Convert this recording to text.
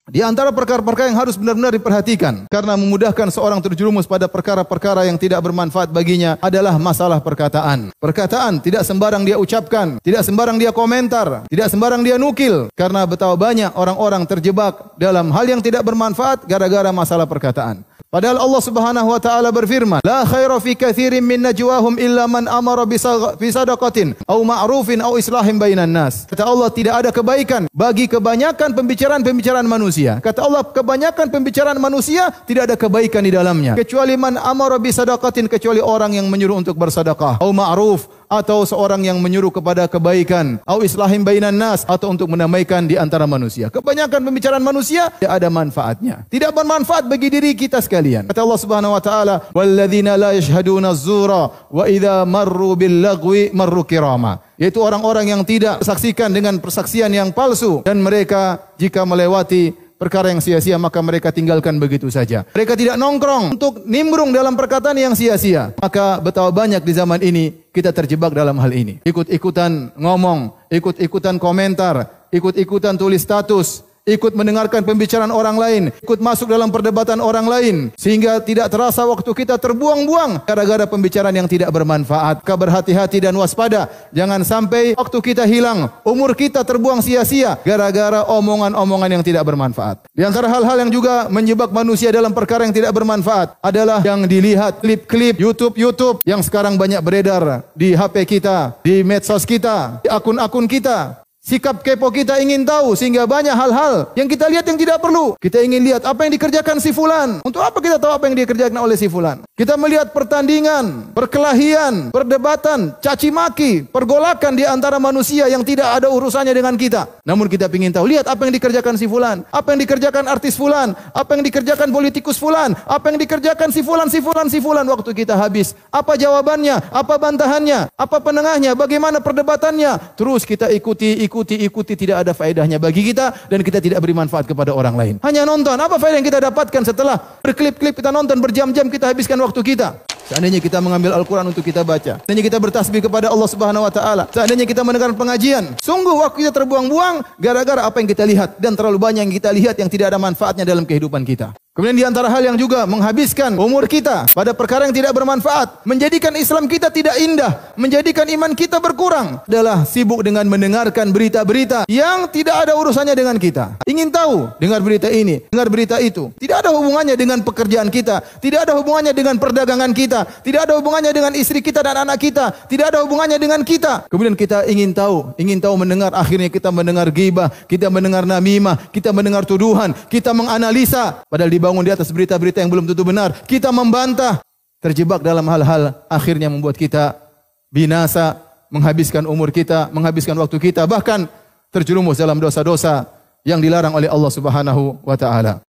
Di antara perkara-perkara yang harus benar-benar diperhatikan karena memudahkan seorang terjerumus pada perkara-perkara yang tidak bermanfaat baginya adalah masalah perkataan. Perkataan tidak sembarang dia ucapkan, tidak sembarang dia komentar, tidak sembarang dia nukil. Karena betapa banyak orang-orang terjebak dalam hal yang tidak bermanfaat gara-gara masalah perkataan. Padahal Allah Subhanahu wa taala berfirman, "La khaira fi katsirin min najwahum illa man amara bi sadaqatin aw ma'rufin aw islahin bainan nas." Kata Allah, tidak ada kebaikan bagi kebanyakan pembicaraan manusia. Kata Allah, kebanyakan pembicaraan manusia tidak ada kebaikan di dalamnya kecuali man amara bi sadaqatin, kecuali orang yang menyuruh untuk bersedekah, aw ma'ruf, atau seorang yang menyuruh kepada kebaikan, au islahim bainan nas, atau untuk mendamaikan di antara manusia. Kebanyakan pembicaraan manusia tidak ada manfaatnya. Tidak bermanfaat bagi diri kita sekalian. Kata Allah Subhanahu wa taala, "Walladzina la yashhaduna az-zura wa idza marru bil lagwi marru kirama." Yaitu orang-orang yang tidak saksikan dengan persaksian yang palsu, dan mereka jika melewati perkara yang sia-sia maka mereka tinggalkan begitu saja. Mereka tidak nongkrong untuk nimbrung dalam perkataan yang sia-sia. Maka betapa banyak di zaman ini kita terjebak dalam hal ini. Ikut-ikutan ngomong, ikut-ikutan komentar, ikut-ikutan tulis status, ikut mendengarkan pembicaraan orang lain, ikut masuk dalam perdebatan orang lain, sehingga tidak terasa waktu kita terbuang-buang gara-gara pembicaraan yang tidak bermanfaat. Maka berhati-hati dan waspada, jangan sampai waktu kita hilang, umur kita terbuang sia-sia gara-gara omongan-omongan yang tidak bermanfaat. Di antara hal-hal yang juga menjebak manusia dalam perkara yang tidak bermanfaat adalah yang dilihat klip-klip YouTube yang sekarang banyak beredar di HP kita, di medsos kita, di akun-akun kita. Sikap kepo kita ingin tahu sehingga banyak hal-hal yang kita lihat yang tidak perlu. Kita ingin lihat apa yang dikerjakan si fulan. Untuk apa kita tahu apa yang dikerjakan oleh si fulan? Kita melihat pertandingan, perkelahian, perdebatan, caci maki, pergolakan di antara manusia yang tidak ada urusannya dengan kita. Namun kita ingin tahu, lihat apa yang dikerjakan si fulan, apa yang dikerjakan artis fulan, apa yang dikerjakan politikus fulan, apa yang dikerjakan si fulan waktu kita habis. Apa jawabannya? Apa bantahannya? Apa penengahnya? Bagaimana perdebatannya? Terus kita ikuti, tidak ada faedahnya bagi kita dan kita tidak beri manfaat kepada orang lain. Hanya nonton, apa faedah yang kita dapatkan setelah berklip-klip kita nonton, berjam-jam kita habiskan waktu kita? Seandainya kita mengambil Al-Quran untuk kita baca, seandainya kita bertasbih kepada Allah Subhanahu wa taala, seandainya kita mendengar pengajian, sungguh waktu kita terbuang-buang gara-gara apa yang kita lihat, dan terlalu banyak yang kita lihat yang tidak ada manfaatnya dalam kehidupan kita. Kemudian di antara hal yang juga menghabiskan umur kita pada perkara yang tidak bermanfaat, menjadikan Islam kita tidak indah, menjadikan iman kita berkurang, adalah sibuk dengan mendengarkan berita-berita yang tidak ada urusannya dengan kita. Ingin tahu, dengar berita ini, dengar berita itu. Tidak ada hubungannya dengan pekerjaan kita, tidak ada hubungannya dengan perdagangan kita, tidak ada hubungannya dengan istri kita dan anak kita, tidak ada hubungannya dengan kita. Kemudian kita ingin tahu mendengar, akhirnya kita mendengar ghibah, kita mendengar namimah, kita mendengar tuduhan, kita menganalisa, padahal dibangun di atas berita-berita yang belum tentu benar. Kita membantah, terjebak dalam hal-hal akhirnya membuat kita binasa, menghabiskan umur kita, menghabiskan waktu kita, bahkan terjerumus dalam dosa-dosa yang dilarang oleh Allah Subhanahu wa taala.